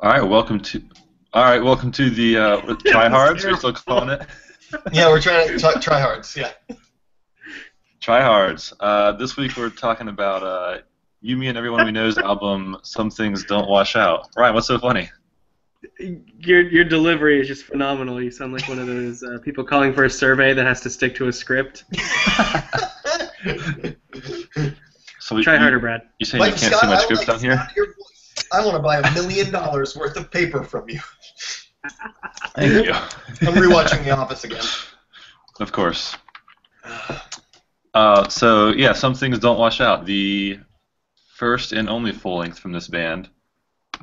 All right, welcome to the tryhards. We're still calling it Yeah, we're trying to try hards. Yeah. tryhards. This week we're talking about You, Me, and Everyone We Know's album. Some Things Don't Wash Out. Ryan, what's so funny? Your delivery is just phenomenal. You sound like one of those people calling for a survey that has to stick to a script. So Try harder, Brad. You saying you can't see my script down here? I want to buy $1 million worth of paper from you. Thank you. I'm rewatching The Office again. Of course. So yeah, Some Things Don't Wash Out. The first and only full length from this band,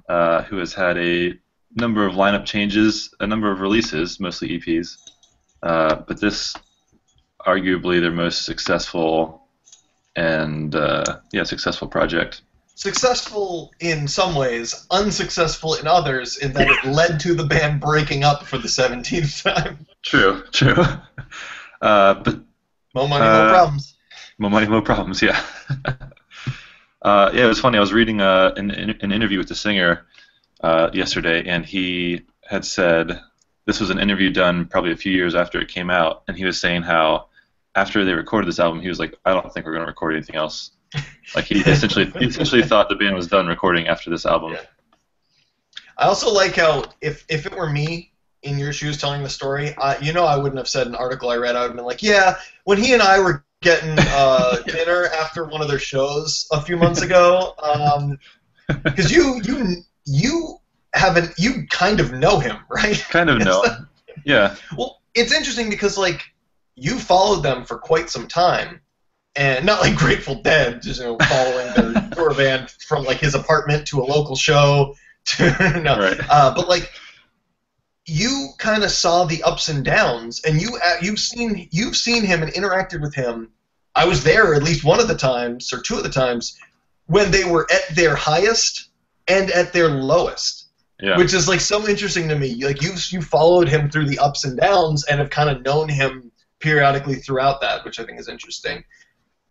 who has had a number of lineup changes, a number of releases, mostly EPs, but this arguably their most successful and successful project. Successful in some ways, unsuccessful in others, in that it led to the band breaking up for the 17th time. True. But more money, more problems. More money, more problems. Yeah. It was funny. I was reading an interview with the singer yesterday, and he had said this was an interview done probably a few years after it came out, and he was saying how after they recorded this album, he was like, "I don't think we're going to record anything else." Like he essentially thought the band was done recording after this album. Yeah. I also like how if it were me in your shoes telling the story, I wouldn't have said an article I read. I would have been like, yeah, when he and I were getting dinner after one of their shows a few months ago, because you kind of know him, right? Kind of know. Yeah. Well, it's interesting because like you followed them for quite some time. And not like Grateful Dead, just following their tour band from like his apartment to a local show. Right. But like you kind of saw the ups and downs, and you've seen him and interacted with him. I was there at least one of the times or two of the times when they were at their highest and at their lowest. Yeah. Which is like so interesting to me. Like you followed him through the ups and downs and have kind of known him periodically throughout that, which I think is interesting.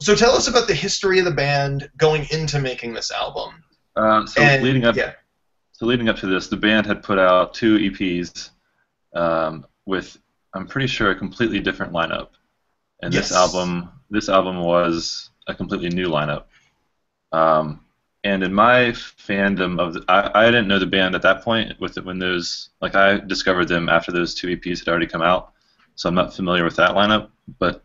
So tell us about the history of the band going into making this album. Leading up to this, the band had put out 2 EPs with, I'm pretty sure, a completely different lineup. And yes. This album was a completely new lineup. And in my fandom of I didn't know the band at that point I discovered them after those 2 EPs had already come out, so I'm not familiar with that lineup. But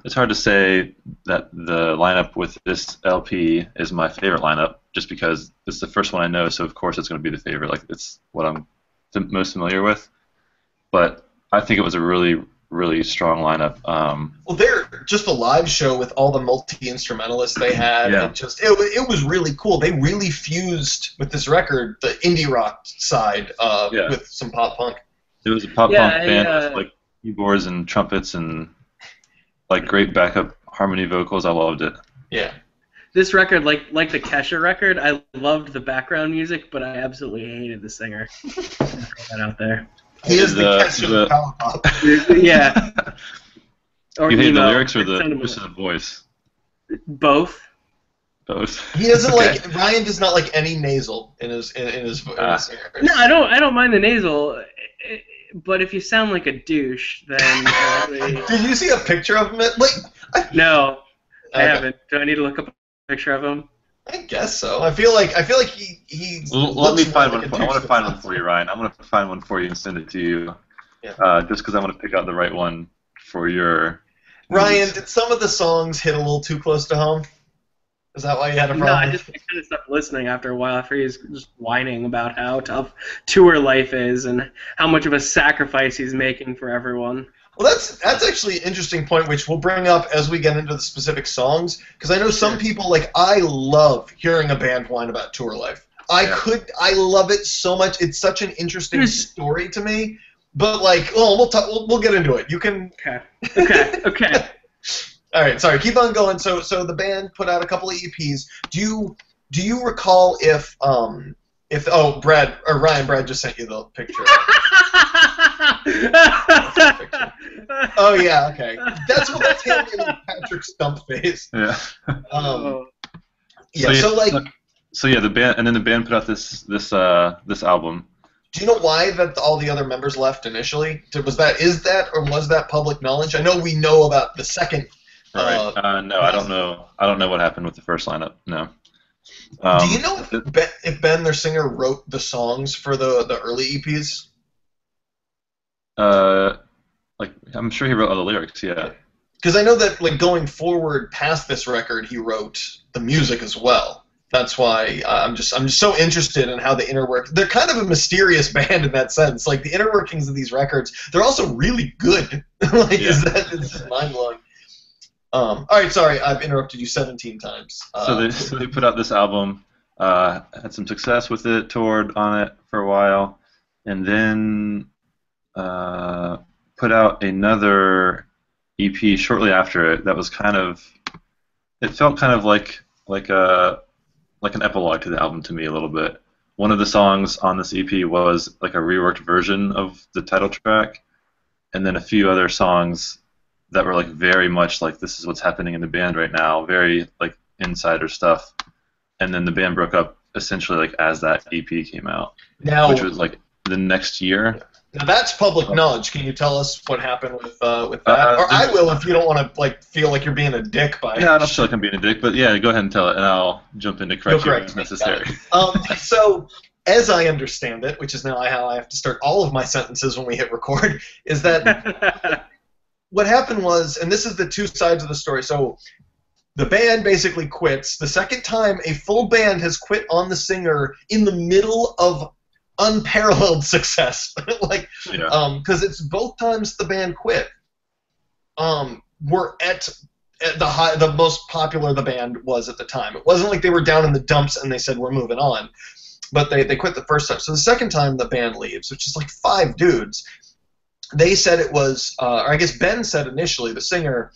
it's hard to say that the lineup with this LP is my favorite lineup, just because it's the first one I know, so of course it's going to be the favorite. Like, it's what I'm the most familiar with. But I think it was a really, really strong lineup. Well, they're just a live show with all the multi-instrumentalists they had. Yeah. And it was really cool. They really fused with this record the indie rock side with some pop punk. It was a pop punk band with like keyboards and trumpets and like great backup harmony vocals. I loved it. Yeah. This record, like the Kesha record, I loved the background music, but I absolutely hated the singer. Throw that out there. He is the Kesha of power pop. Yeah. Or you hate the lyrics or just the voice? Both. Both. He doesn't like Ryan does not like any nasal in his voice. No, I don't mind the nasal. But if you sound like a douche, then... Did you see a picture of him? No, I haven't. Do I need to look up a picture of him? I guess so. I feel like he. Let me find one. I want to find one for you, Ryan. I'm going to find one for you and send it to you. Yeah. Just because I want to pick out the right one for your... Ryan, did some of the songs hit a little too close to home? Is that why you had a problem? No, I just kind of stopped listening after a while. After he's just whining about how tough tour life is and how much of a sacrifice he's making for everyone. Well, that's actually an interesting point, which we'll bring up as we get into the specific songs. Because I know some people, like, I love hearing a band whine about tour life. I love it so much. It's such an interesting story to me. But like, we'll get into it. You can. Okay. All right, sorry. Keep on going. So the band put out a couple of EPs. Do you recall if Brad just sent you the picture. Oh yeah, okay. That's him in Patrick Stump face. Yeah. Yeah. So yeah, the band, and then the band put out this album. Do you know why that all the other members left initially? Was that public knowledge? I know we know about the second. Right. No, I don't know. I don't know what happened with the first lineup. No. Do you know if Ben, their singer, wrote the songs for the early EPs? Like I'm sure he wrote all the lyrics. Yeah. Because I know that like going forward past this record, he wrote the music as well. That's why I'm just so interested in how the inner work. They're kind of a mysterious band in that sense. Like the inner workings of these records, they're also really good. Like Yeah. it's just mind blowing. All right, sorry, I've interrupted you 17 times. So they put out this album, had some success with it, toured on it for a while, and then put out another EP shortly after it. That was it felt kind of like an epilogue to the album to me a little bit. One of the songs on this EP was like a reworked version of the title track, and then a few other songs that were like very much like this is what's happening in the band right now, very like insider stuff. And then the band broke up essentially like as that EP came out, which was like the next year. Now that's public knowledge. Can you tell us what happened with that? Or I will if you don't want to like feel like you're being a dick by. Yeah, I don't feel like I'm being a dick, but yeah, go ahead and tell it, and I'll jump in to correct you if necessary. So, as I understand it, which is now how I have to start all of my sentences when we hit record, is that what happened was, and this is the two sides of the story. So, the band basically quits. The second time a full band has quit on the singer in the middle of unparalleled success, because it's both times the band quit. Were at the most popular the band was at the time. It wasn't like they were down in the dumps and they said we're moving on, but they quit the first time. So the second time the band leaves, which is like 5 dudes. They said it was, or I guess Ben said initially, the singer,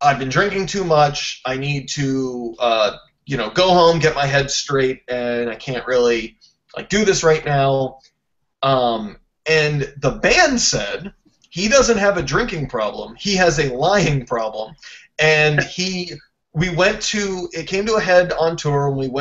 I've been drinking too much. I need to, go home, get my head straight, and I can't really do this right now. And the band said he doesn't have a drinking problem. He has a lying problem. And it came to a head on tour when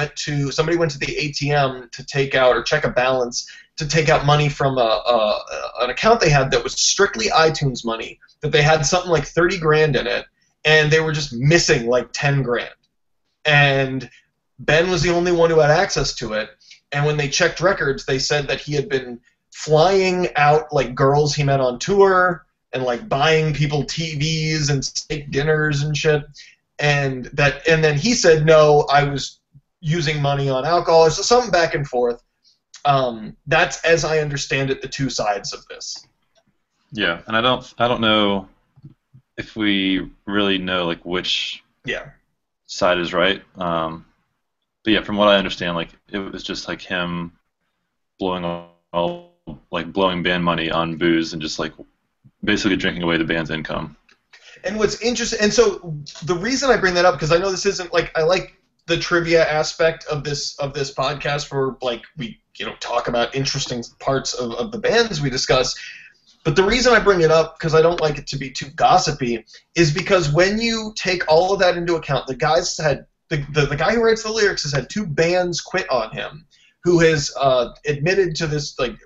somebody went to the ATM to take out or check a balance to take out money from an account they had that was strictly iTunes money, that they had something like 30 grand in it, and they were just missing like 10 grand. And Ben was the only one who had access to it. And when they checked records, they said that he had been flying out like girls he met on tour and like buying people TVs and steak dinners and shit. And then he said, no, I was using money on alcohol. So something back and forth. That's, as I understand it, the two sides of this. Yeah, and I don't know if we really know like which side is right. But yeah, from what I understand, like it was just like him blowing band money on booze and just like basically drinking away the band's income. And what's interesting, and so the reason I bring that up, because I know this isn't like, I like the trivia aspect of this podcast where like we talk about interesting parts of the bands we discuss. But the reason I bring it up, because I don't like it to be too gossipy, is because when you take all of that into account, the guys had the guy who writes the lyrics has had 2 bands quit on him, who has admitted to this like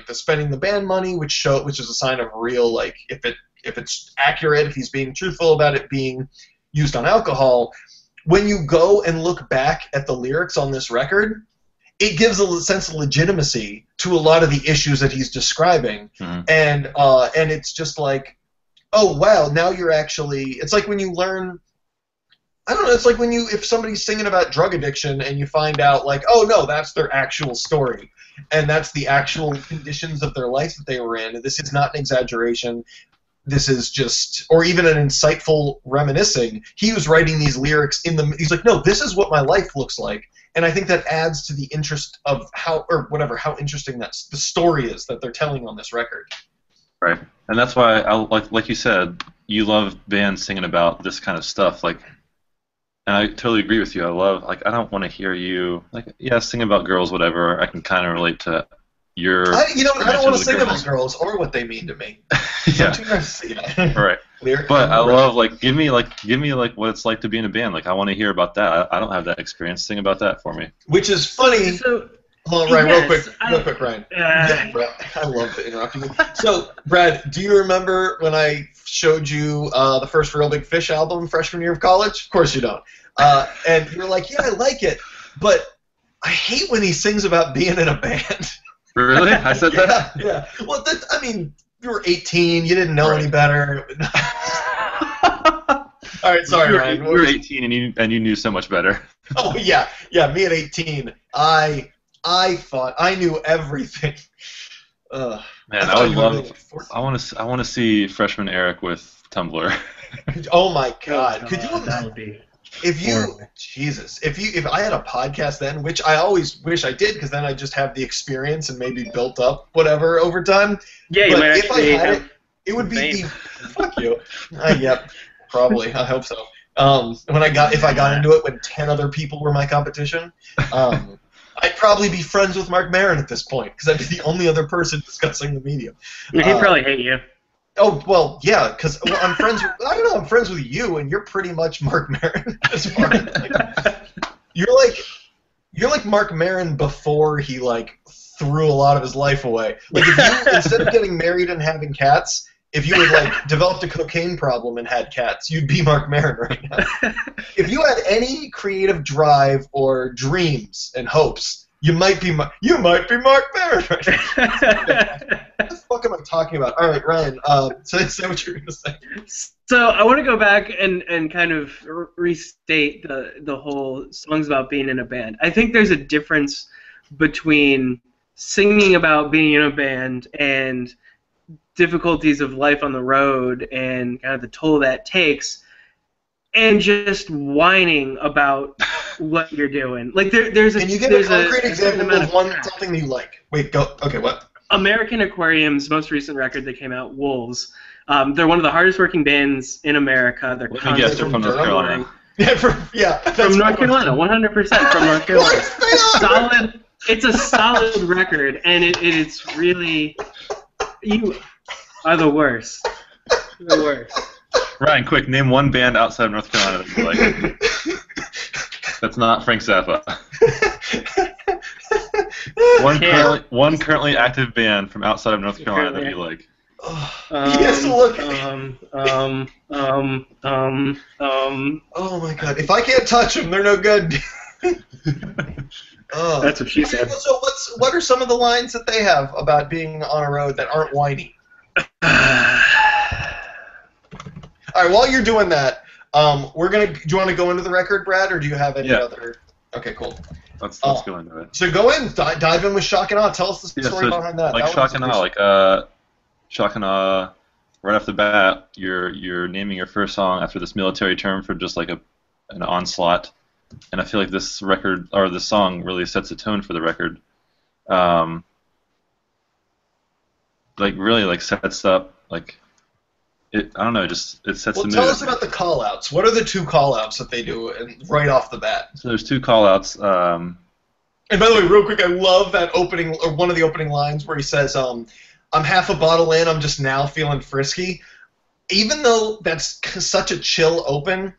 the spending the band money, which is a sign of real like if it's accurate, if he's being truthful about it being used on alcohol. When you go and look back at the lyrics on this record, it gives a sense of legitimacy to a lot of the issues that he's describing, and it's just like, oh wow, now you're actually. It's like when you learn. I don't know. It's like if somebody's singing about drug addiction and you find out like, oh no, that's their actual story, and that's the actual conditions of their life that they were in. This is not an exaggeration. This is just, or even an insightful reminiscing. He was writing these lyrics he's like, no, this is what my life looks like. And I think that adds to the interest of how interesting the story is that they're telling on this record. Right. And that's why, like you said, you love bands singing about this kind of stuff. Like, and I totally agree with you. I don't want to hear you, sing about girls, whatever. I can kind of relate to your... I don't want to sing about girls or what they mean to me. Yeah. Right. Lyric But I comprehension. love give me what it's like to be in a band. Like I want to hear about that. I don't have that experience. Sing about that for me. Which is funny. So Hold on, Ryan, yes, real quick, Ryan. Uh, Brad, I love interrupting you. So, Brad, do you remember when I showed you the first Real Big Fish album freshman year of college? Of course you don't. And you're like, yeah, I like it, but I hate when he sings about being in a band. Really? I said that? Yeah. Well, I mean, you were 18. You didn't know any better. All right, sorry, Ryan. You were 18 and you knew so much better. Oh yeah. Me at 18. I thought I knew everything. Man, I would love. I want to see freshman Eric with Tumblr. Oh my God! Could you that imagine would be if you, horrible. Jesus, if I had a podcast then, which I always wish I did, because then I just have the experience and maybe built up whatever over time. Yeah, you But might if I actually had have. it, it would be fame. fuck you. Yep, probably. I hope so. If I got into it when 10 other people were my competition, I'd probably be friends with Mark Maron at this point, because I'd be the only other person discussing the medium. He'd probably hate you. Oh well, yeah, because I'm friends. I don't know. I'm friends with you, and you're pretty much Mark Maron as far as you're like Mark Maron before he threw a lot of his life away. Like if you instead of getting married and having cats, if you had developed a cocaine problem and had cats, you'd be Mark Maron right now. If you had any creative drive or dreams and hopes, you might be Mark Maron right now. What the fuck am I talking about? All right, Ryan. Say what you're gonna say. So I want to go back and kind of restate the whole songs about being in a band. I think there's a difference between singing about being in a band and difficulties of life on the road and kind of the toll that takes, and just whining about what you're doing. Like there's a Can you give there's a concrete certain example amount of something that you like? Wait, go. Okay, what? American Aquarium's most recent record that came out, Wolves. They're one of the hardest working bands in America. They're Let me guess, they're from North Carolina. From North Carolina, 100% from North Carolina. Solid. It's a solid record, and it's really, you are the worst. The worst. Ryan, quick, name one band outside of North Carolina that you like. That's not Frank Zappa. One currently active band from outside of North Carolina that you like. He has to look. Oh my God! If I can't touch them, they're no good. That's what she said. So what are some of the lines that they have about being on a road that aren't whiny? All right, while you're doing that, do you want to go into the record, Brad, or do you have any other? Okay, cool. Let's go into it. So go in, dive in with Shock and Awe. Tell us the story behind that. Like Shock and Awe, Shock and Awe. Right off the bat, you're naming your first song after this military term for just like an onslaught, and I feel like this record or this song really sets a tone for the record. Really sets up it. I don't know, it sets the mood. Tell us about the call-outs. What are the two call-outs that they do right off the bat? So there's two call-outs. And by the way, real quick, I love that opening, or one of the opening lines where he says, "I'm half a bottle in, I'm just now feeling frisky." Even though that's such a chill open,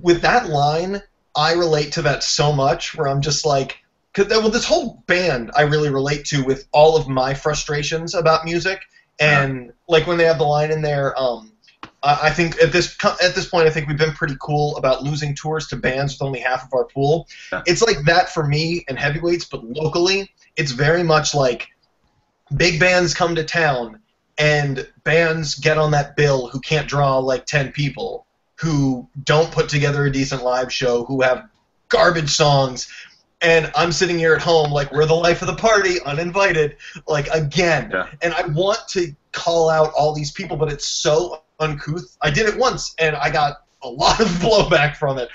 with that line, I relate to that so much. Where I'm just like, this whole band I really relate to with all of my frustrations about music, and like when they have the line in there. I think at this point, I think we've been pretty cool about losing tours to bands with only half of our pool. Yeah. It's like that for me and Heavyweights, but locally, it's very much like big bands come to town, and bands get on that bill who can't draw like 10 people, who don't put together a decent live show, who have garbage songs, and I'm sitting here at home like we're the life of the party, uninvited, again. Yeah. And I want to call out all these people, but it's so uncouth. I did it once, and I got a lot of blowback from it.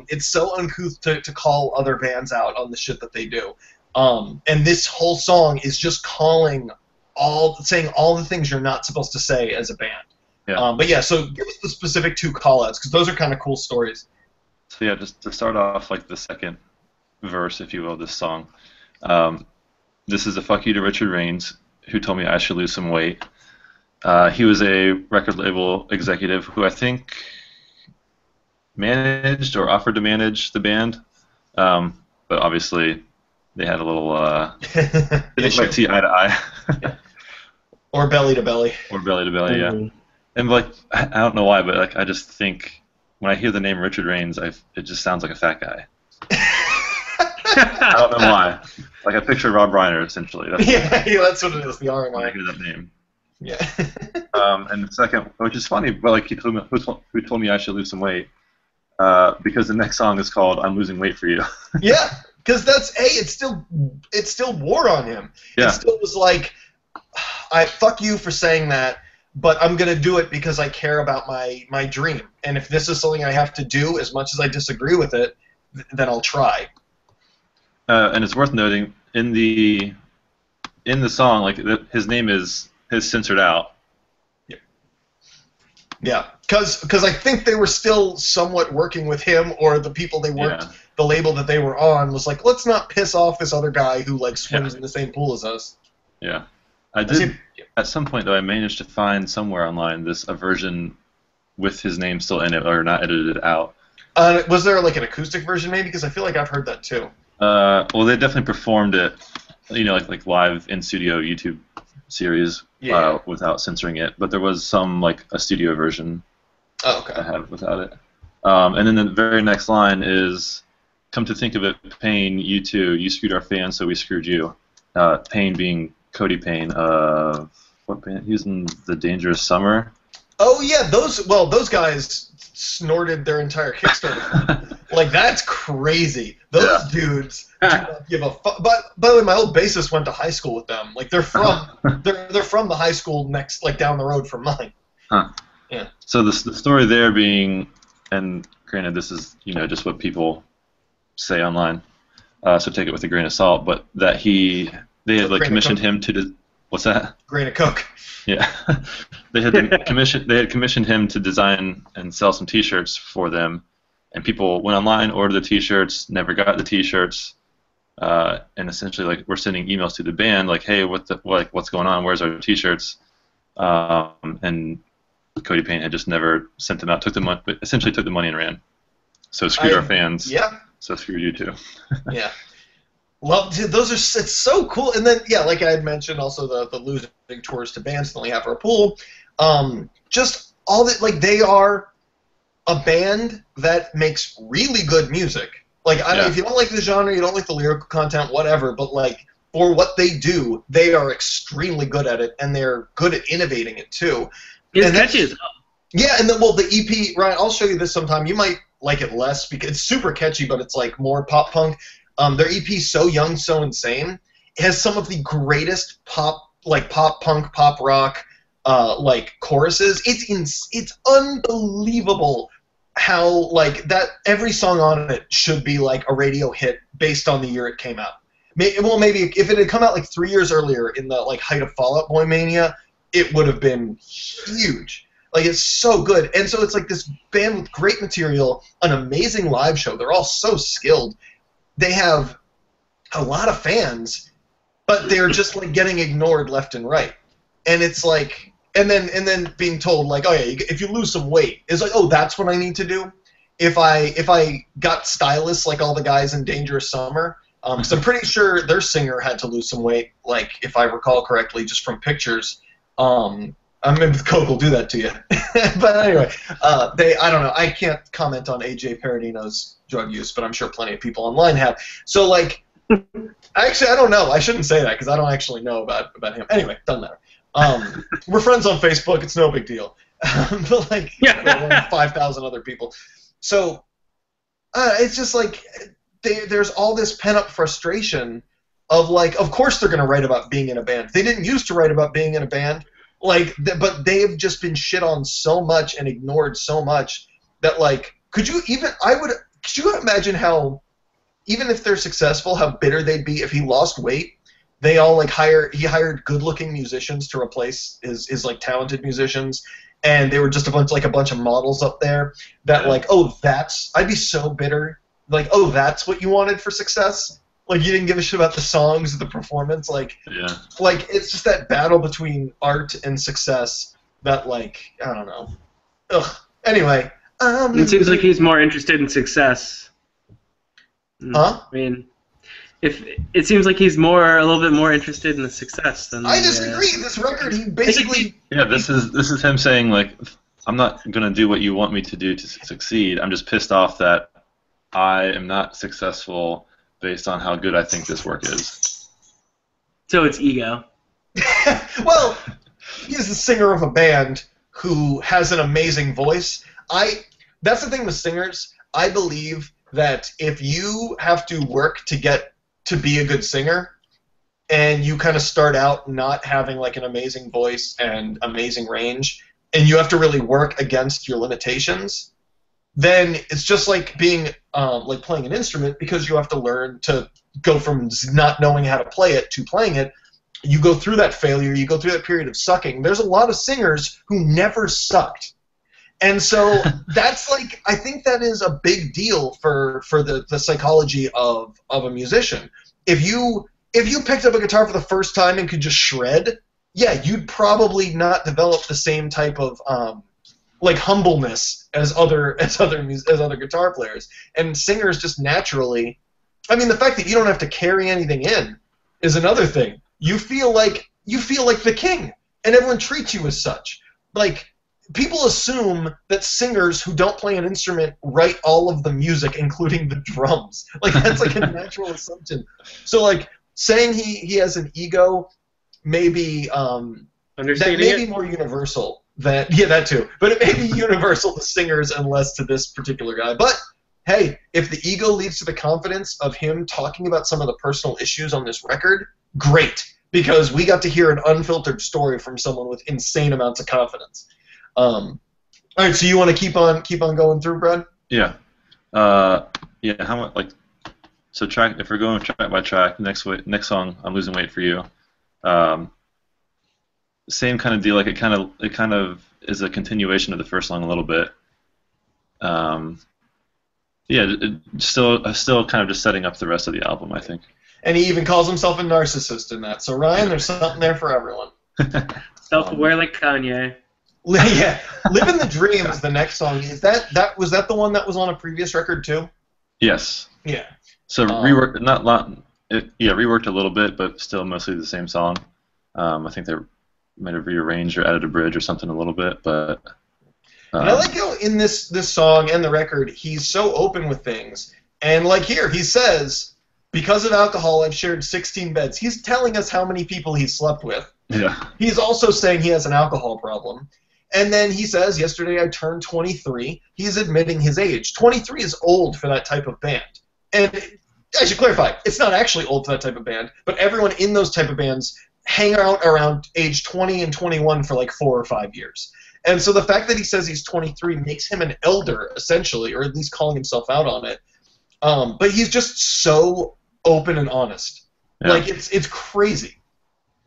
It's so uncouth to call other bands out on the shit that they do. And this whole song is just saying all the things you're not supposed to say as a band. Yeah. So give us the specific two call-outs, because those are kind of cool stories. So yeah, just to start off the second verse, if you will, this song. This is a fuck you to Richard Raines, who told me I should lose some weight. He was a record label executive who I think managed or offered to manage the band, but obviously they had a little didn't quite see eye to eye. Or belly to belly. Or belly to belly, yeah. And like I don't know why, but like I just think when I hear the name Richard Rains, it just sounds like a fat guy. I don't know why. Like I picture Rob Reiner essentially. That's what it is. The RMI. When I hear that name. Yeah. And the second, which is funny, but like who told me I should lose some weight? Because the next song is called "I'm Losing Weight for You." Yeah, because it's still war on him. Yeah. It still was like, I fuck you for saying that, but I'm gonna do it because I care about my dream. And if this is something I have to do, as much as I disagree with it, then I'll try. And it's worth noting in the song, like his name is censored out. Yeah, because I think they were still somewhat working with him, or the people they worked, the label that they were on was like, let's not piss off this other guy who like swims in the same pool as us. Yeah, I did. At some point, though, I managed to find somewhere online a version with his name still in it, or not edited out. Was there like an acoustic version, maybe? Because I feel like I've heard that too. Well, they definitely performed it, like live in studio YouTube series without censoring it. But there was some like a studio version. Oh, okay. I have without it. And then the very next line is, "Come to think of it, Payne, you too. You screwed our fans, so we screwed you." Payne being Cody Payne of what band? He was in The Dangerous Summer. Oh yeah, those guys snorted their entire Kickstarter. Like that's crazy. Those dudes do not give a fuck. But by the way, my old bassist went to high school with them. Like they're from they're from the high school next, like down the road from mine. Huh. Yeah. So the story there being, and granted this is just what people say online, so take it with a grain of salt. But that they had like commissioned him to what's that? Grain of Coke. Yeah, they had commissioned him to design and sell some T-shirts for them, and people went online, ordered the T-shirts, never got the T-shirts, and essentially like we're sending emails to the band like, hey, what's going on? Where's our T-shirts? And Cody Payne had just never sent them out. Essentially took the money and ran. So screwed our fans. Yeah. So screwed you too. Yeah. Well, dude, it's so cool. And then, yeah, like I had mentioned, also the losing tours to bands that only have our pool. Just all that, like, they are a band that makes really good music. Like, if you don't like the genre, you don't like the lyrical content, whatever, but, like, for what they do, they are extremely good at it, and they're good at innovating it, too. It's catchy as hell. Yeah, and then, well, the EP, Ryan, I'll show you this sometime. You might like it less, because it's super catchy, but it's, like, more pop-punk. Their EP, So Young, So Insane, has some of the greatest pop punk, pop rock, like choruses. It's unbelievable how like that every song on it should be like a radio hit based on the year it came out. Maybe if it had come out like 3 years earlier in the like height of Fall Out Boy mania, it would have been huge. Like it's so good, and so it's like this band with great material, an amazing live show. They're all so skilled. They have a lot of fans, but they're just like getting ignored left and right. And it's like, and then being told like, oh yeah, if you lose some weight, it's like, oh, that's what I need to do. If I got stylists like all the guys in Dangerous Summer, because I'm pretty sure their singer had to lose some weight, like if I recall correctly, just from pictures. I mean, Coke will do that to you. But anyway, I don't know. I can't comment on AJ Paradino's drug use, but I'm sure plenty of people online have. So, like, actually, I don't know. I shouldn't say that because I don't actually know about him. Anyway, doesn't matter. We're friends on Facebook. It's no big deal. But, like, 5,000 other people. So, it's just like there's all this pent-up frustration of, like, of course they're going to write about being in a band. They didn't used to write about being in a band. Like, but they've just been shit on so much and ignored so much that, like, could you imagine how, even if they're successful, how bitter they'd be if he lost weight? They all, like, he hired good-looking musicians to replace his like, talented musicians, and they were just a bunch of models up there that, like, I'd be so bitter. Like, oh, that's what you wanted for success? Like you didn't give a shit about the songs or the performance. Like it's just that battle between art and success that like I don't know. Ugh. Anyway, it seems like he's more interested in success. Huh? I mean, if it seems like he's a little bit more interested in the success than. I disagree. This record, he basically. Yeah, this is him saying like, I'm not gonna do what you want me to do to succeed. I'm just pissed off that I am not successful based on how good I think this work is. So it's ego. Well, he's the singer of a band who has an amazing voice. That's the thing with singers. I believe that if you have to work to get to be a good singer, and you kind of start out not having like an amazing voice and amazing range, and you have to really work against your limitations, then it's just like being like playing an instrument, because you have to learn to go from not knowing how to play it to playing it. You go through that failure, you go through that period of sucking. There's a lot of singers who never sucked. And so that's like, I think that is a big deal for the psychology of a musician. If you picked up a guitar for the first time and could just shred, yeah, you'd probably not develop the same type of like humbleness as other guitar players. And singers just naturally, I mean, the fact that you don't have to carry anything in is another thing. You feel like the king, and everyone treats you as such. Like, people assume that singers who don't play an instrument write all of the music, including the drums. Like, that's like a natural assumption. So, like, saying he has an ego may be that may be more universal than that too. But it may be universal to singers and less to this particular guy. But hey, if the ego leads to the confidence of him talking about some of the personal issues on this record, great, because we got to hear an unfiltered story from someone with insane amounts of confidence. All right, so you want to keep on going through, Brad? Yeah. Yeah. How much like? So if we're going track by track, next song, I'm Losing Weight for You. Same kind of deal. Like it kind of is a continuation of the first song a little bit. Yeah, still kind of just setting up the rest of the album, I think. And he even calls himself a narcissist in that. So Ryan, there's something there for everyone. Self-aware like Kanye. Yeah, "Living the Dream" is the next song. Was that the one that was on a previous record too? Yes. Yeah. So reworked, reworked a little bit, but still mostly the same song. I think they might have rearranged or added a bridge or something a little bit, but. And I like how in this song and the record, he's so open with things. And like here, he says, because of alcohol, I've shared 16 beds. He's telling us how many people he's slept with. Yeah. He's also saying he has an alcohol problem. And then he says, yesterday I turned 23. He's admitting his age. 23 is old for that type of band. And I should clarify, it's not actually old for that type of band, but everyone in those type of bands hang out around age 20 and 21 for like 4 or 5 years. And so the fact that he says he's 23 makes him an elder, essentially, or at least calling himself out on it. But he's just so open and honest. Yeah. Like, it's crazy.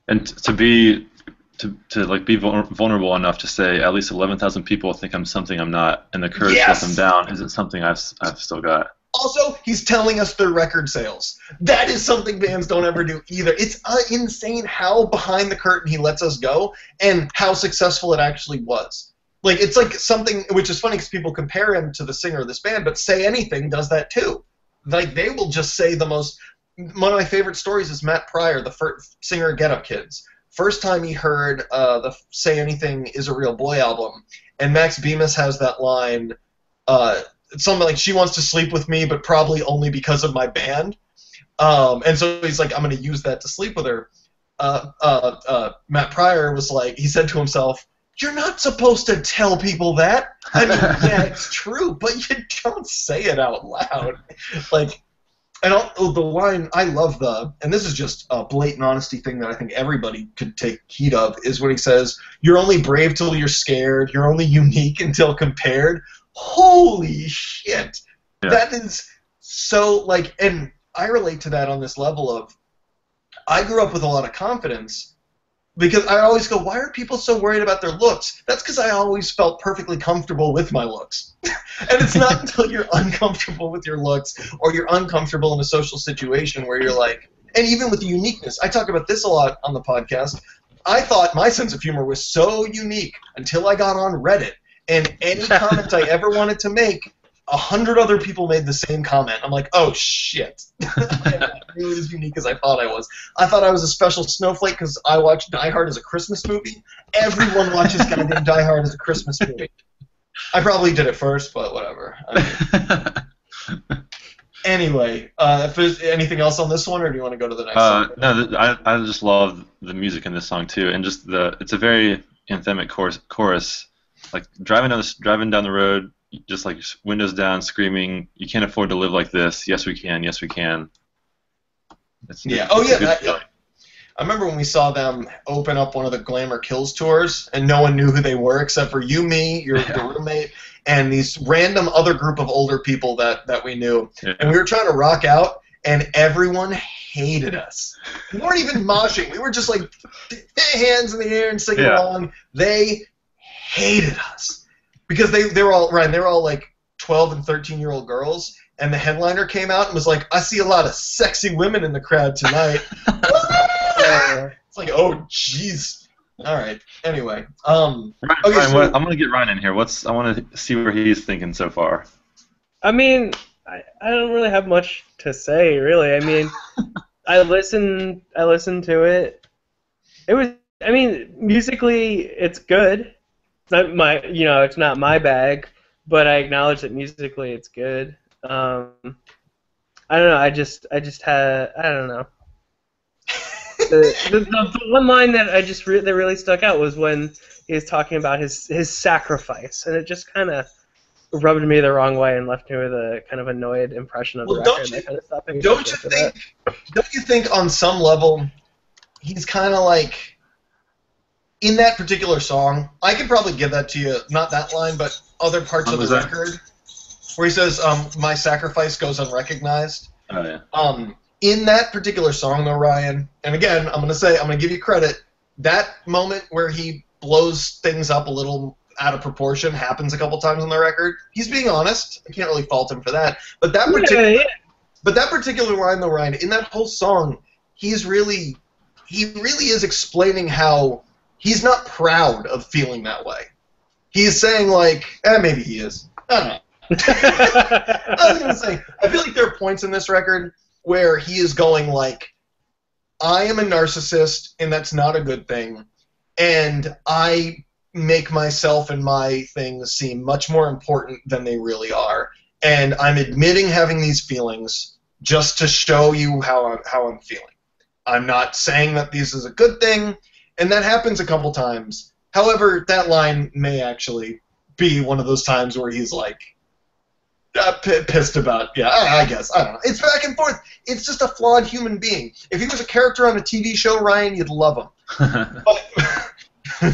And to be vulnerable enough to say at least 11,000 people think I'm something I'm not, and the courage to let them down isn't something I've still got. Also, he's telling us their record sales. That is something bands don't ever do either. It's insane how behind the curtain he lets us go and how successful it actually was. Like, it's like something, which is funny because people compare him to the singer of this band, but Say Anything does that too. Like, they will just say the most... One of my favorite stories is Matt Pryor, the singer of Get Up Kids. First time he heard the Say Anything Is a Real Boy album, and Max Bemis has that line, something like, she wants to sleep with me, but probably only because of my band. And so he's like, I'm going to use that to sleep with her. Matt Pryor was like, he said to himself, you're not supposed to tell people that. I mean, yeah, it's true, but you don't say it out loud. Like, and the line I love and this is just a blatant honesty thing that I think everybody could take heed of, is when he says, you're only brave till you're scared, you're only unique until compared. Holy shit. Yeah. That is so, like, and I relate to that on this level of, I grew up with a lot of confidence, because I always go, why are people so worried about their looks? That's because I always felt perfectly comfortable with my looks. And it's not until you're uncomfortable with your looks or you're uncomfortable in a social situation where you're like, and even with the uniqueness, I talk about this a lot on the podcast. I thought my sense of humor was so unique until I got on Reddit, and any comment I ever wanted to make, 100 other people made the same comment. I'm like, oh shit. I'm not really as unique as I thought I was. I thought I was a special snowflake because I watched Die Hard as a Christmas movie. Everyone watches goddamn Die Hard as a Christmas movie. I probably did it first, but whatever. Anyway, if there's anything else on this one, or do you want to go to the next song? No, I just love the music in this song too, and just it's a very anthemic chorus. Like driving down the road, just like windows down, screaming, "You can't afford to live like this. Yes, we can. Yes, we can." Yeah. I remember when we saw them open up one of the Glamour Kills tours, and no one knew who they were except for you, me, your roommate, and these random other group of older people that we knew. Yeah. And we were trying to rock out, and everyone hated us. We weren't even moshing. We were just like hands in the air and singing along. They hated us because they were all Ryan. They were all like 12 and 13-year-old girls. And the headliner came out and was like, "I see a lot of sexy women in the crowd tonight." It's like, oh, jeez. All right. Anyway, Ryan, I'm gonna get Ryan in here. I want to see where he's thinking so far. I mean, I don't really have much to say, really. I mean, I listened to it. It was. I mean, musically, it's good. It's not it's not my bag, but I acknowledge that musically, it's good. I don't know. I just had. I don't know. The one line that that really stuck out was when he was talking about his sacrifice, and it just kind of rubbed me the wrong way and left me with a kind of annoyed impression of the record. Don't you think on some level he's kind of like in that particular song? I can probably give that to you, not that line, but other parts of the record. Where he says, "My sacrifice goes unrecognized." Oh yeah. In that particular song, though, Ryan, and again, I'm gonna give you credit. That moment where he blows things up a little out of proportion happens a couple times on the record. He's being honest. I can't really fault him for that. But that particular line, though, Ryan, in that whole song, he really is explaining how he's not proud of feeling that way. He's saying like, maybe he is. I don't know. I was gonna say, I feel like there are points in this record where he is going like, I am a narcissist, and that's not a good thing, and I make myself and my things seem much more important than they really are, and I'm admitting having these feelings just to show you how I'm feeling. I'm not saying that this is a good thing, and that happens a couple times. However, that line may actually be one of those times where he's like, pissed about, I guess. I don't know. It's back and forth. It's just a flawed human being. If he was a character on a TV show, Ryan, you'd love him.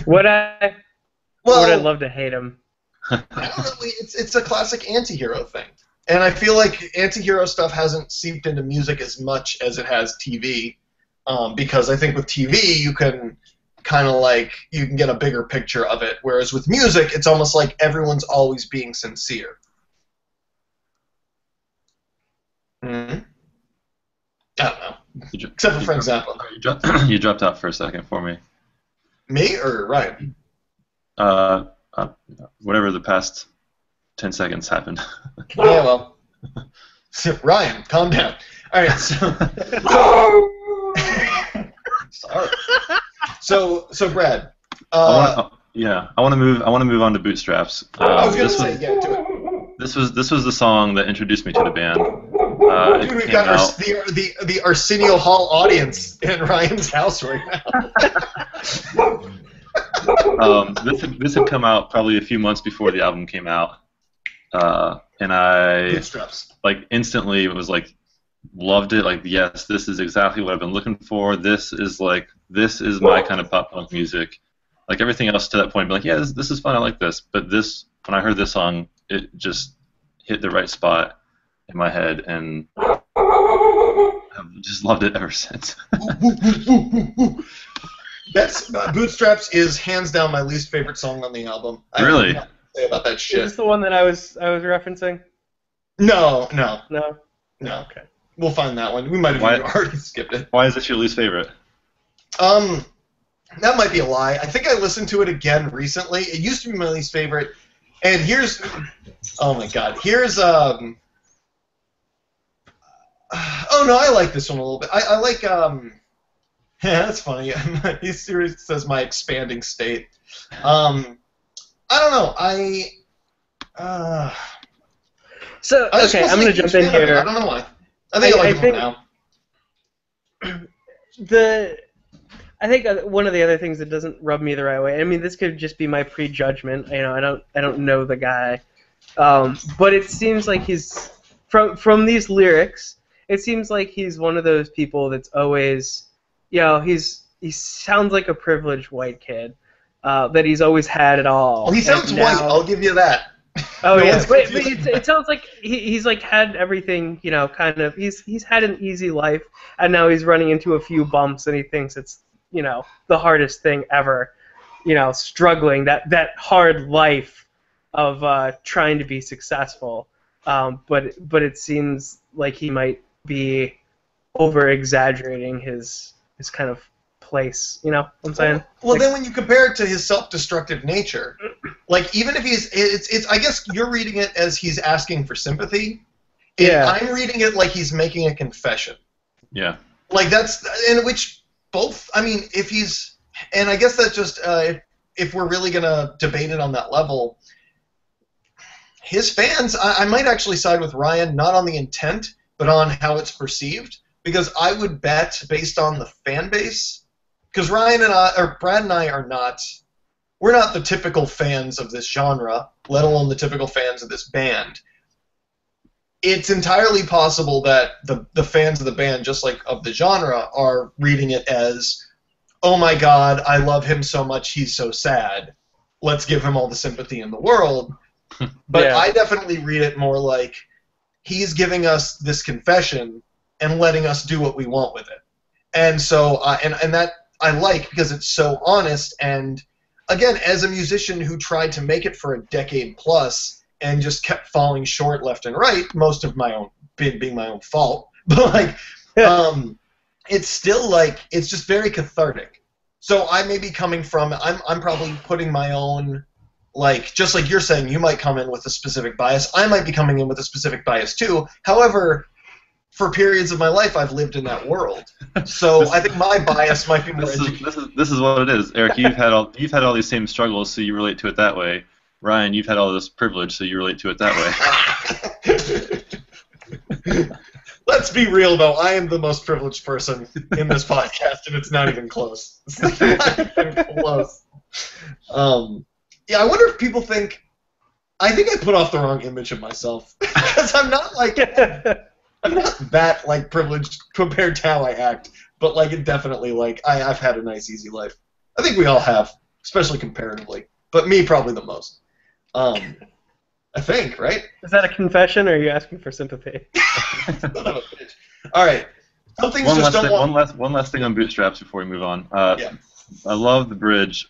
Would I love to hate him? I don't know. It's a classic anti-hero thing. And I feel like anti-hero stuff hasn't seeped into music as much as it has TV. Because I think with TV, you can kind of like, you can get a bigger picture of it. Whereas with music, it's almost like everyone's always being sincere. Mm-hmm. I don't know. Except for Frank Zappa. You dropped out for a second for me. Me or Ryan? Whatever the past 10 seconds happened. Yeah, well. Ryan, calm down. All right, sorry. So Brad. I want to move on to Bootstraps. I was going to say, get to it. This was the song that introduced me to the band. Dude, we've got the Arsenio Hall audience in Ryan's house right now. This had come out probably a few months before the album came out, and I Bootstraps. Like instantly was like loved it. Like, yes, this is exactly what I've been looking for. This is my kind of pop punk music. Like everything else to that point, I'd be like, yeah, this is fun. I like this. But this, when I heard this song, it just hit the right spot in my head, and I've just loved it ever since. That's Bootstraps is hands down my least favorite song on the album. I have Really? nothing to say about that Is shit. this the one that I was referencing? No. No. Okay. We'll find that one. We might have Why- even already skipped it. Why is this your least favorite? That might be a lie. I think I listened to it again recently. It used to be my least favorite. And here's, oh my god, here's oh no, I like this one a little bit. I like yeah, that's funny. He seriously says my expanding state. I don't know. So I just okay, I'm wasn't gonna a huge jump in fan of it. here. I don't know why. I think I like it more now. I think one of the other things that doesn't rub me the right way. I mean, this could just be my prejudgment. You know, I don't know the guy, but it seems like he's from these lyrics. It seems like he's one of those people that's always, you know, he sounds like a privileged white kid that he's always had it all. Well, he sounds And white. now- I'll give you that. Oh No yeah, one's but confused. it sounds like he's like had everything, you know, kind of. He's had an easy life, and now he's running into a few bumps, and he thinks it's, you know, the hardest thing ever. You know, struggling that hard life of trying to be successful. But it seems like he might be over exaggerating his kind of place. You know what I'm saying? Well, then when you compare it to his self-destructive nature, like even if it's I guess you're reading it as he's asking for sympathy. Yeah. I'm reading it like he's making a confession. Yeah. Like that's in which both. I mean, if he's, and I guess that's just if we're really gonna debate it on that level, his fans, I might actually side with Ryan, not on the intent, but on how it's perceived, because I would bet based on the fan base. Because Ryan and I, or Brad and I, we're not the typical fans of this genre, let alone the typical fans of this band. It's entirely possible that the fans of the band, just like of the genre, are reading it as, oh my god, I love him so much, he's so sad. Let's give him all the sympathy in the world. But Yeah. I definitely read it more like he's giving us this confession and letting us do what we want with it. And so, and that I like because it's so honest. And again, as a musician who tried to make it for a decade plus and just kept falling short left and right, most of my own being my own fault, but like, it's still like it's just very cathartic. So I may be coming from I'm probably putting my own, like, just like you're saying, you might come in with a specific bias. I might be coming in with a specific bias too. However, for periods of my life, I've lived in that world. So I think my bias might be more educated. This is what it is, Eric. You've had all these same struggles, so you relate to it that way. Ryan, you've had all this privilege, so you relate to it that way. Let's be real, though. I am the most privileged person in this podcast, and it's not even close. It's not even close. Yeah, I wonder if people think. I think I put off the wrong image of myself because I'm not like. I'm not that like privileged compared to how I act, but like it definitely like I've had a nice easy life. I think we all have, especially comparatively, but me probably the most. I think, right? Is that a confession, or are you asking for sympathy? Son of a bitch. All right. Some things One just don't want. last thing on Bootstraps before we move on. Yeah. I love the bridge.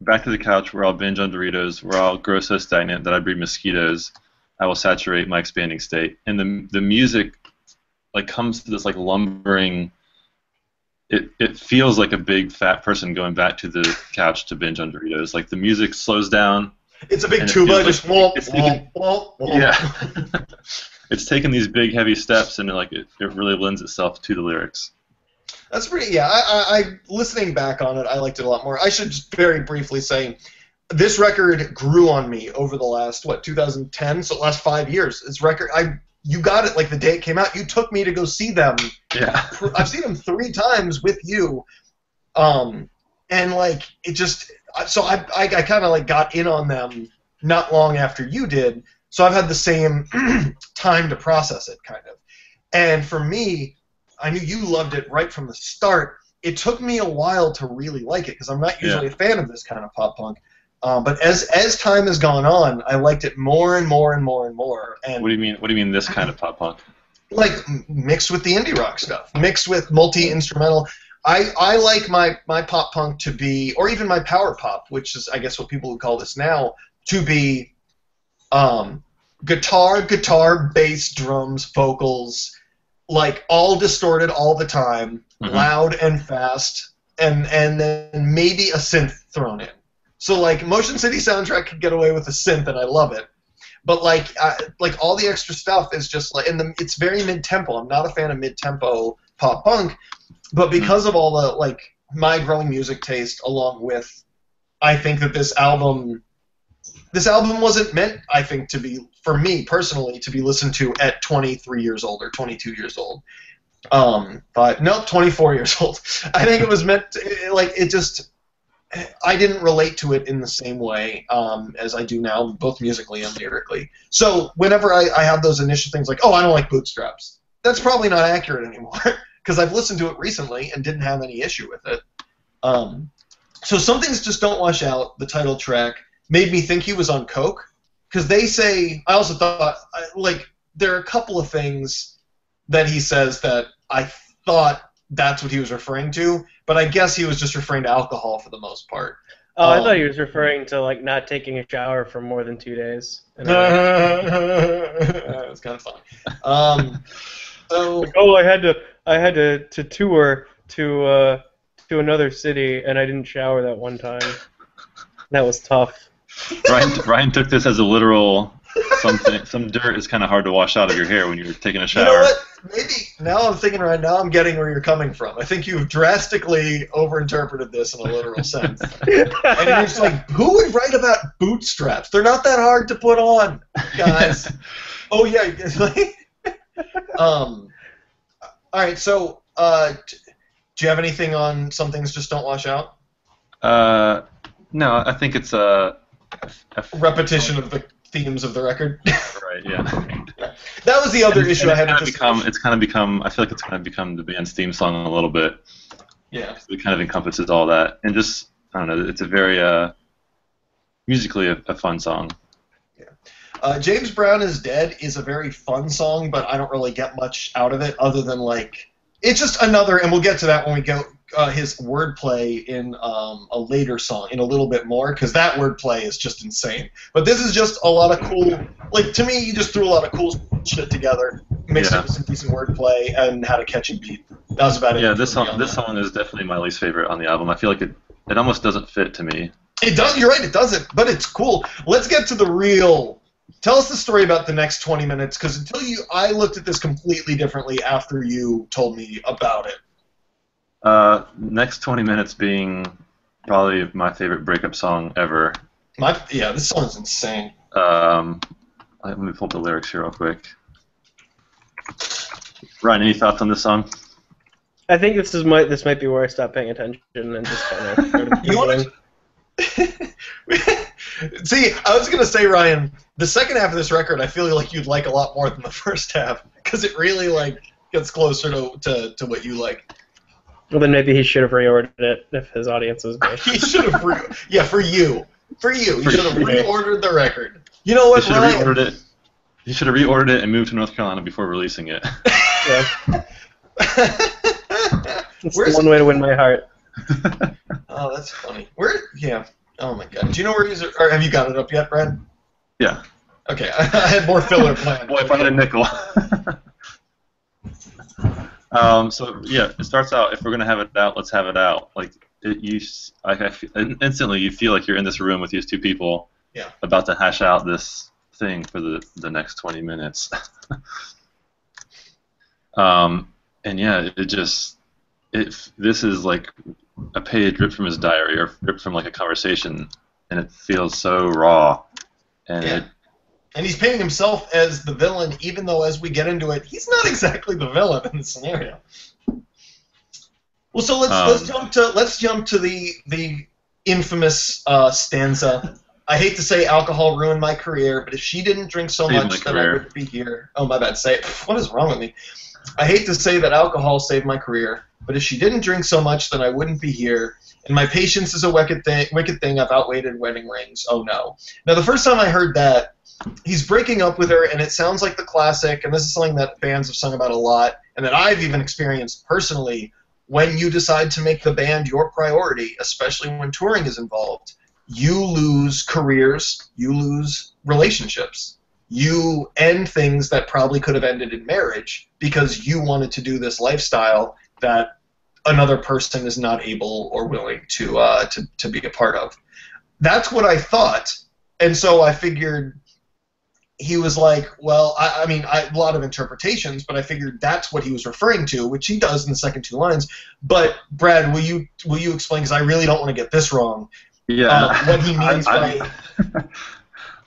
Back to the couch where I'll binge on Doritos, where I'll grow so stagnant that I breed mosquitoes. I will saturate my expanding state. And the music like comes to this like lumbering. It feels like a big fat person going back to the couch to binge on Doritos. Like the music slows down. It's a big and it tuba, feels just like- womp, it's womp, taking- womp, womp. Yeah. It's taken these big heavy steps and it really lends itself to the lyrics. That's pretty. Yeah, I listening back on it, I liked it a lot more. I should just very briefly say, this record grew on me over the last 2010, so the last 5 years. This record, you got it like the day it came out. You took me to go see them. Yeah. I've seen them 3 times with you, and like it just. So I kind of like got in on them not long after you did. So I've had the same time to process it, kind of. And for me, I knew you loved it right from the start. It took me a while to really like it because I'm not usually a fan of this kind of pop punk. But as time has gone on, I liked it more and more and more and more. And What do you mean? What do you mean this kind of pop punk? like mixed with the indie rock stuff, mixed with multi-instrumental. I like my pop punk to be, or even my power pop, which is I guess what people would call this now, to be guitar, bass, drums, vocals, like all distorted all the time, loud and fast, and then maybe a synth thrown in. So like Motion City Soundtrack could get away with a synth, and I love it. But like all the extra stuff is just like, and it's very mid-tempo. I'm not a fan of mid-tempo pop punk, but because of all the like my growing music taste, along with, I think that this album wasn't meant, I think, to be, for me personally, to be listened to at 23 years old or 22 years old. But no, 24 years old. I think it was meant to, like, it just, I didn't relate to it in the same way as I do now, both musically and lyrically. So whenever I have those initial things like, oh, I don't like Bootstraps, that's probably not accurate anymore because I've listened to it recently and didn't have any issue with it. So Some Things Just Don't Wash Out, the title track, made me think he was on coke, because they say, I also thought, like, there are a couple of things that he says that I thought that's what he was referring to, but I guess he was just referring to alcohol for the most part. Oh, I thought he was referring to, like, not taking a shower for more than 2 days. It was kind of fun. So, like, oh, I had to tour to another city, and I didn't shower that one time. That was tough. Ryan took this as a literal something. Some dirt is kind of hard to wash out of your hair when you're taking a shower. You know what? Maybe now I'm thinking right now I'm getting where you're coming from. I think you've drastically overinterpreted this in a literal sense. And you're just like, who would write about bootstraps? They're not that hard to put on, guys. Oh yeah. All right. So, do you have anything on Some Things Just Don't Wash Out? No, I think it's a repetition of the themes of the record. Right, yeah. That was the other issue I had with this. It's kind of become, I feel like it's kind of become the band's theme song a little bit. Yeah. It kind of encompasses all that. And just, I don't know, it's a very, musically a fun song. Yeah. James Brown is Dead is a very fun song, but I don't really get much out of it other than, like, it's just another, and we'll get to that when we go, his wordplay in a later song, in a little bit more, because that wordplay is just insane. But this is just a lot of cool, like, to me, you just threw a lot of cool shit together, mixed it with some decent wordplay, and had a catchy beat. That was about it. Yeah, this song is definitely my least favorite on the album. I feel like it almost doesn't fit to me. It does, you're right, it doesn't, but it's cool. Let's get to the real. Tell us the story about the next 20 minutes, because I looked at this completely differently after you told me about it. Next 20 minutes being probably my favorite breakup song ever. This song's insane. Let me pull up the lyrics here real quick. Ryan, any thoughts on this song? I think this might be where I stop paying attention and just kind of started You want to? See, I was gonna say, Ryan, the second half of this record, I feel like you'd like a lot more than the first half, because it really like gets closer to what you like. Well, then maybe he should have reordered it if his audience was big. He should have for you. He should have reordered the record. You know what, Ryan? He should have reordered it and moved to North Carolina before releasing it. Yeah. That's one way to win my heart. Oh, that's funny. Oh my God. Do you know where he's? Or have you got it up yet, Brad? Yeah. Okay, I had more filler planned. Boy, if I had a nickel. So yeah, it starts out. If we're gonna have it out, let's have it out. Like instantly, you feel like you're in this room with these two people, about to hash out this thing for the next 20 minutes. And yeah, this is like a page ripped from his diary or ripped from like a conversation, and it feels so raw. And he's painting himself as the villain, even though as we get into it, he's not exactly the villain in the scenario. Well, so let's jump to the infamous stanza. I hate to say alcohol ruined my career, but if she didn't drink so much, then I wouldn't be here. Oh, my bad. What is wrong with me? I hate to say that alcohol saved my career, but if she didn't drink so much, then I wouldn't be here. And my patience is a wicked thing. I've outweighted wedding rings. Oh, no. Now, the first time I heard that, he's breaking up with her, and it sounds like the classic, and this is something that fans have sung about a lot, and that I've even experienced personally, when you decide to make the band your priority, especially when touring is involved, you lose careers, you lose relationships. You end things that probably could have ended in marriage because you wanted to do this lifestyle that another person is not able or willing to be a part of. That's what I thought, and so I figured he was like, well, I mean, a lot of interpretations, but I figured that's what he was referring to, which he does in the second two lines. But Brad, will you explain? Because I really don't want to get this wrong. Yeah, what he means by.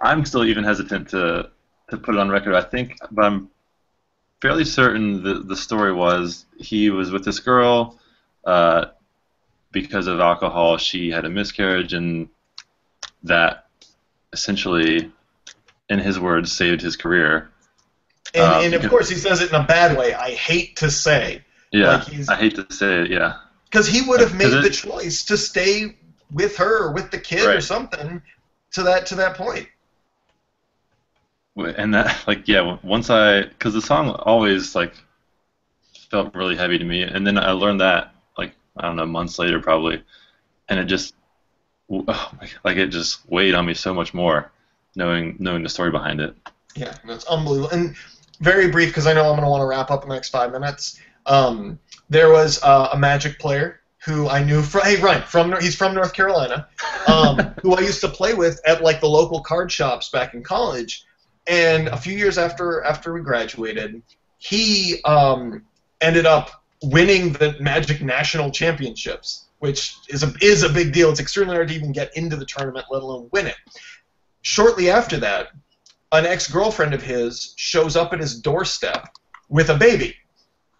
I'm still even hesitant to put it on record. I think, but I'm fairly certain the story was he was with this girl because of alcohol. She had a miscarriage, and that essentially, in his words, saved his career. And of course, he says it in a bad way. I hate to say. Yeah, I hate to say it. Yeah. Because he would have made the choice to stay with her or with the kid or something to that point. And that, like, yeah, because the song always, like, felt really heavy to me, and then I learned that, like, I don't know, months later probably, and it just, it just weighed on me so much more, knowing the story behind it. Yeah, that's unbelievable. And very brief, because I know I'm going to want to wrap up in the next 5 minutes. There was a Magic player who I knew he's from North Carolina, who I used to play with at, like, the local card shops back in college. And a few years after we graduated, he ended up winning the Magic National Championships, which is a big deal. It's extremely hard to even get into the tournament, let alone win it. Shortly after that, an ex-girlfriend of his shows up at his doorstep with a baby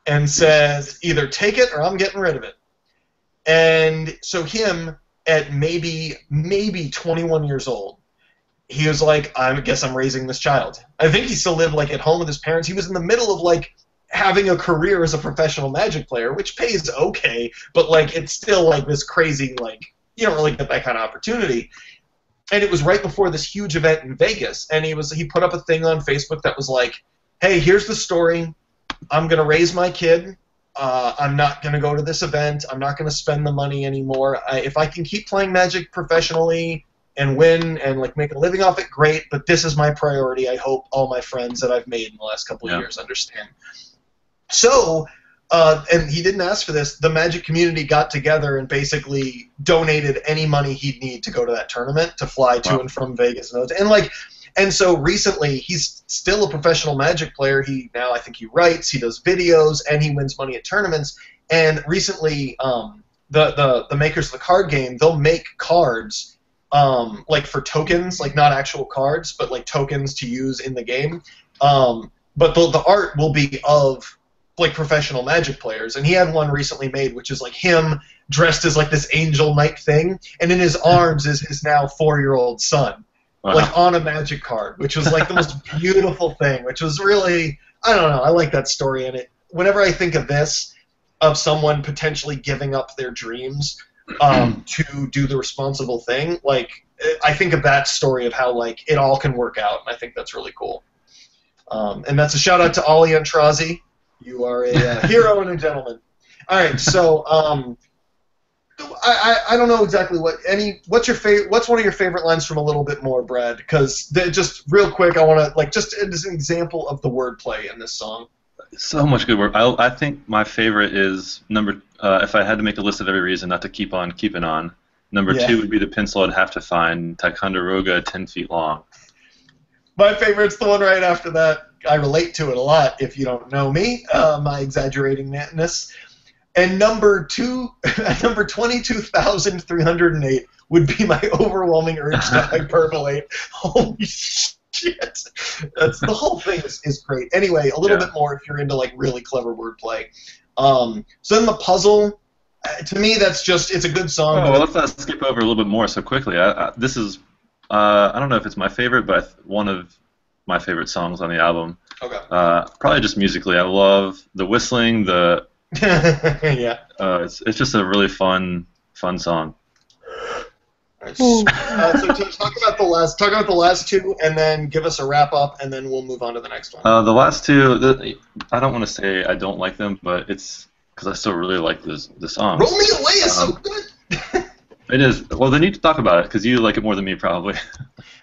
and says, either take it or I'm getting rid of it. And so him, at maybe 21 years old, he was like, I guess I'm raising this child. I think he still lived, like, at home with his parents. He was in the middle of, like, having a career as a professional Magic player, which pays okay, but, like, it's still, like, this crazy, like, you don't really get that kind of opportunity. And it was right before this huge event in Vegas, and he put up a thing on Facebook that was like, hey, here's the story. I'm going to raise my kid. I'm not going to go to this event. I'm not going to spend the money anymore. If I can keep playing Magic professionally and win and, like, make a living off it, great, but this is my priority. I hope all my friends that I've made in the last couple of years understand. So, and he didn't ask for this, the Magic community got together and basically donated any money he'd need to go to that tournament, to fly to and from Vegas. And so recently, he's still a professional Magic player. I think he writes, he does videos, and he wins money at tournaments. And recently, the makers of the card game, they'll make cards like for tokens, like not actual cards, but like tokens to use in the game. But the art will be of, like, professional Magic players, and he had one recently made, which is like him dressed as, like, this angel knight thing, and in his arms is his now 4-year-old son, like, on a Magic card, which was, like, the most beautiful thing, which was really, I don't know, I like that story, and whenever I think of this, of someone potentially giving up their dreams to do the responsible thing, like, I think of that story of how, like, it all can work out, and I think that's really cool. And that's a shout out to Ollie Antrazi. You are a hero and a gentleman. All right, so I don't know exactly what's one of your favorite lines from A Little Bit More, Brad? Because just real quick, I want to, like, just as an example of the wordplay in this song. So much good work. I think my favorite is if I had to make a list of every reason not to keep on keeping on, number 2 would be the pencil I'd have to find, Ticonderoga 10 feet long. My favorite's the one right after that. I relate to it a lot, if you don't know me, my exaggeratingness. And number 22,308 would be my overwhelming urge to hyperbolate. Holy shit. The whole thing is great. Anyway, a little bit more if you're into, like, really clever wordplay. So then the puzzle, to me, that's just, it's a good song. Oh, well, let's not skip over a little bit more so quickly. This is, I don't know if it's my favorite, but one of my favorite songs on the album. Okay. Probably just musically. I love the whistling, yeah. It's just a really fun song. So talk about the last two, and then give us a wrap up, and then we'll move on to the next one. The last two, I don't want to say I don't like them, but it's because I still really like the song. Roll Me Away is so good. It is. Well, they need to talk about it because you like it more than me, probably.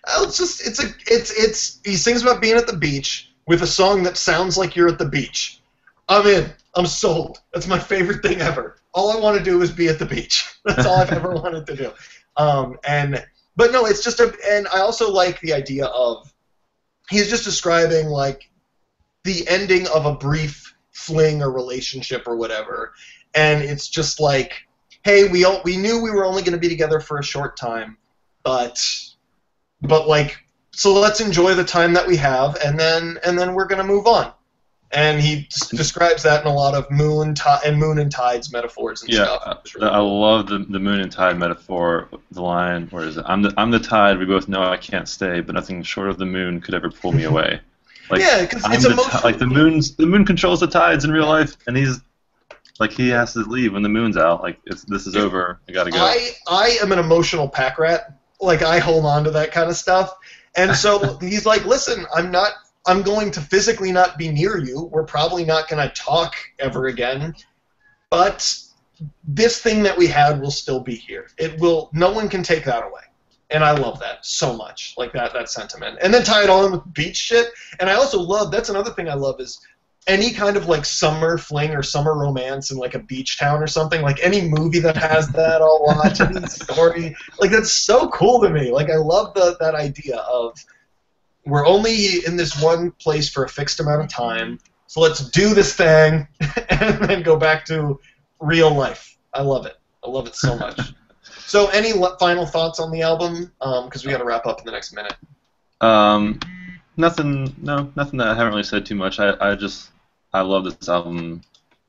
Oh, it's he sings about being at the beach with a song that sounds like you're at the beach. I'm in. I'm sold. That's my favorite thing ever. All I want to do is be at the beach. That's all I've ever wanted to do. But no, it's just and I also like the idea of he's just describing like the ending of a brief fling or relationship or whatever, and it's just like, hey, we knew we were only going to be together for a short time, but like, so let's enjoy the time that we have, and then we're going to move on. And he describes that in a lot of moon and tides metaphors and stuff. I love the moon and tide metaphor. The line, where is it? I'm the tide. We both know I can't stay, but nothing short of the moon could ever pull me away. Like, yeah, because it's emotional. Like the moon controls the tides in real life, and he's like he has to leave when the moon's out. Like this is over. I gotta go. I am an emotional pack rat. Like I hold on to that kind of stuff, and so he's like, listen, I'm going to physically not be near you. We're probably not going to talk ever again. But this thing that we had will still be here. It will. No one can take that away. And I love that so much, like that sentiment. And then tie it all in with beach shit. And I also love, that's another thing I love, is any kind of like summer fling or summer romance in like a beach town or something. Like any movie that has that, I'll watch. Any story. Like that's so cool to me. Like I love that idea of, we're only in this one place for a fixed amount of time, so let's do this thing and then go back to real life. I love it. I love it so much. So any final thoughts on the album? Because we got to wrap up in the next minute. Nothing that I haven't really said too much. I love this album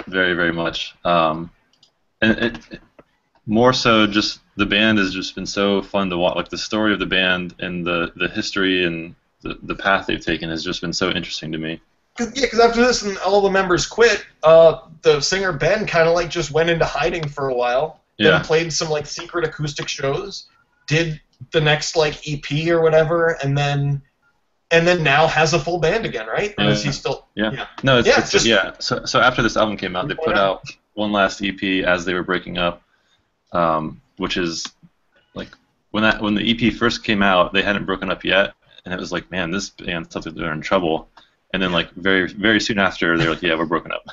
very, very much. And it more so just the band has just been so fun to watch. Like the story of the band and the history and the path they've taken has just been so interesting to me. Because after this and all the members quit, the singer Ben kind of like just went into hiding for a while. Yeah. Then played some like secret acoustic shows, did the next like EP or whatever, and then now has a full band again, right? Or is he still? Yeah. No, So after this album came out, they put out one last EP as they were breaking up, which is like when the EP first came out, they hadn't broken up yet. And it was like, man, this band thought that they're in trouble. And then, like, very, very soon after, they're like, yeah, we're broken up.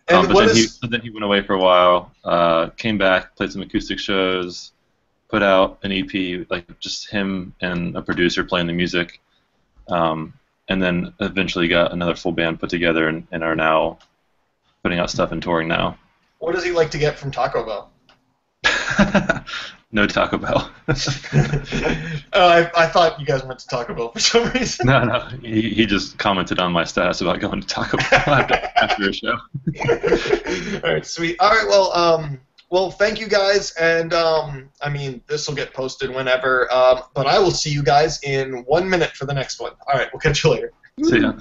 But then he went away for a while, came back, played some acoustic shows, put out an EP, like just him and a producer playing the music, and then eventually got another full band put together and are now putting out stuff and touring now. What does he like to get from Taco Bell? No Taco Bell. I thought you guys went to Taco Bell for some reason. No. He just commented on my status about going to Taco Bell after a show. All right, sweet. All right, well, thank you guys, and I mean, this will get posted whenever, but I will see you guys in 1 minute for the next one. All right, we'll catch you later. See ya.